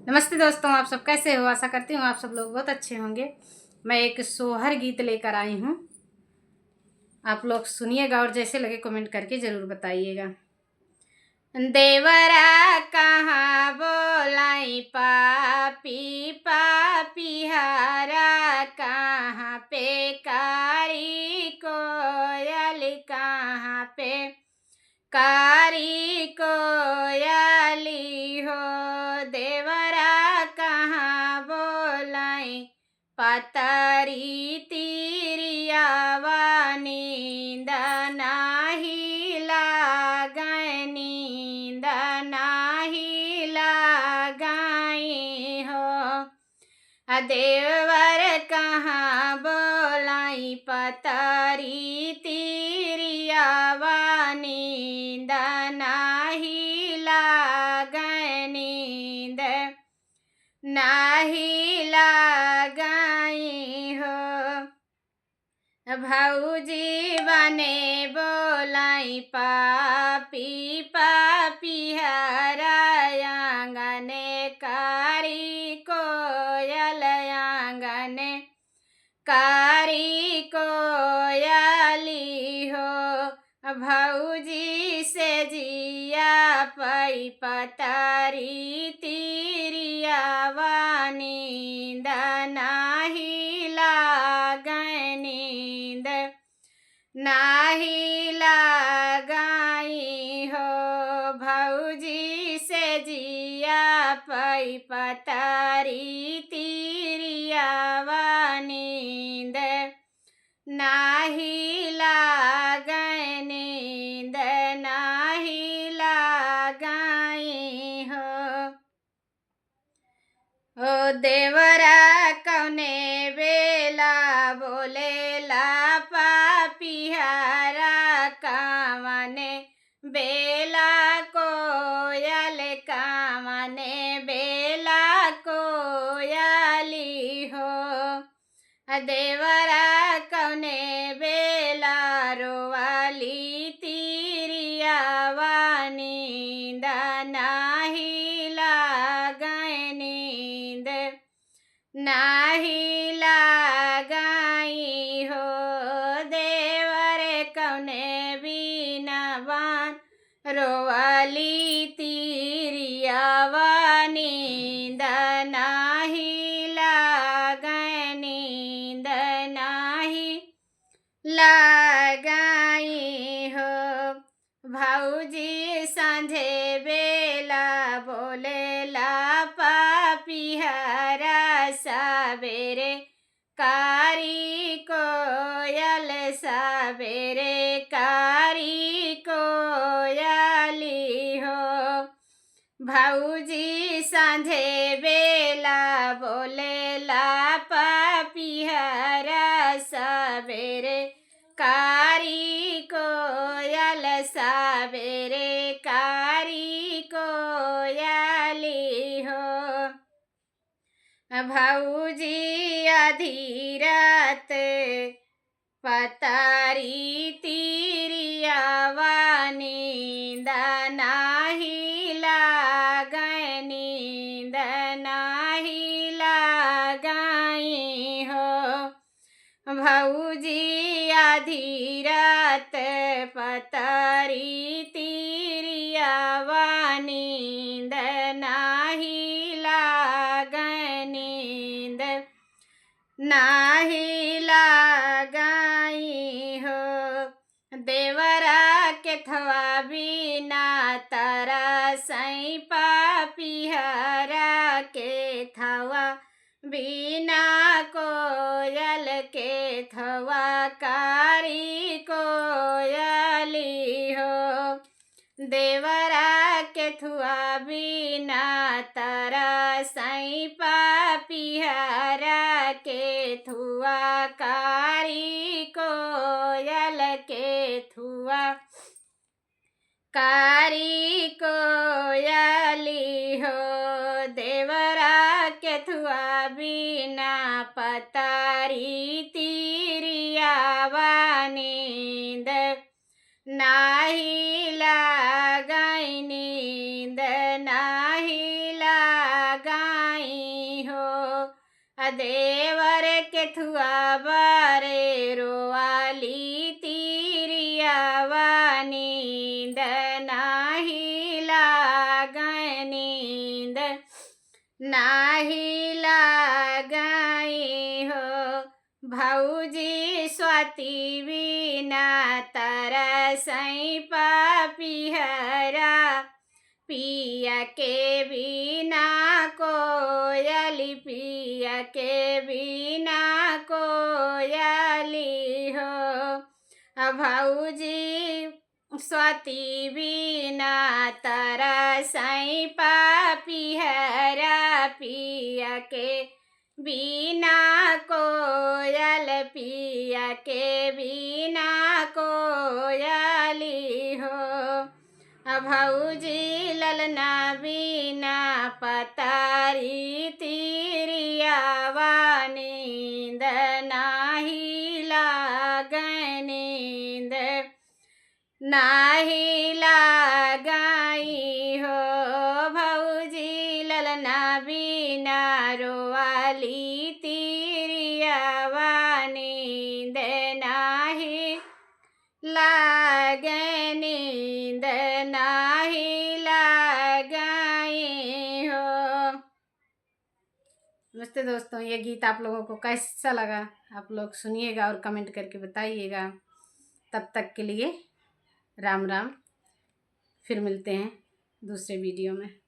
नमस्ते दोस्तों, आप सब कैसे हो। आशा करती हूँ आप सब लोग बहुत अच्छे होंगे। मैं एक सोहर गीत लेकर आई हूँ, आप लोग सुनिएगा और जैसे लगे कमेंट करके ज़रूर बताइएगा। देवरा कहाँ बोलाई पापी पापी हारा, कहाँ पे कारी कोयल, कहाँ पे कारी कोयली हो। देवरा कहाँ बोलाई पतरी तिरियावा, नींद नाही लागै, नींद नाही लागै हो। देवर कहाँ बोलाई पतरी तिरियावा, नींद नाही लागै, नींद नाही लागै हो। भौजी बने बोलाई पापी पापी हरा, आंगने कारी कोयल, आंगने कारी कोयली हो। भौजी से जिया पई पतरी तिरियावा, नींद नाही लागै, नींद नाही लागै हो। भौजी से जिया पई पतरी तिरियावा, नींद नाही लागै, नींद नाही लागै हो। ओ देवरा कौने बेला बोलेला पापी हारा, कवने बेला कोयल, कवने बेला कोयली हो। देवरा कौने बेला रोवाली तिरियावा, नींद नाही लागै, नींद नाही लागै हो। देवर कौने बीनवान रोवाली तिरियावा, नींद नाही लागै, नींद नाही लागै हो। भौजी सांझे बेला बोलेला पापी हरा, सवेरे कारी कोयल, सवेरे कारी कोयली हो। भौजी सांझे बेला बोलेला पापी हरा, सवेरे कारी कोयल, सवेरे कारी कोयली हो। भौजी आधी रात पतरी तिरियावा, नींद नाही लागै, नींद नाही लागै हो। भौजी आधी रात पतरी तिरियावा, नींद नाही लागै, नींद नाही लागै हो। देवरा के थवा बिना तरसै पापी हरा, के थवा बिना कोयल, के थवा कारी कोयली हो। देवरा के थुआ बिना तरसै पापी हरा, के थुआ कारी कोयल, के थुआ कारी कोयली हो। देवरा के थुआ बिना पतरी तिरियावा, नींद नाही लागै, नींद नाही लागै। हो। देवर के थुआ बारे रोवाली तीरियावा नींद नाही लागै नींद नाही लागई हो। भौजी स्वाति बिना तरसई पपिहरा पिया के बिना कोयली पिया के बिना कोयली हो। भौजी स्वाति बिना तरसई पपिहरा पिया के बिना कोयल पिया के बिना कोयली हो। भौजी ललना बिना पतारी तीरियावा नींद नाही लागै नींद नाही लागई हो। भौजी ललना बिना रोवाली तीरियावा नींद नाही लागै नींद नाही लागई हो। नमस्ते दोस्तों, ये गीत आप लोगों को कैसा लगा आप लोग सुनिएगा और कमेंट करके बताइएगा। तब तक के लिए राम राम। फिर मिलते हैं दूसरे वीडियो में।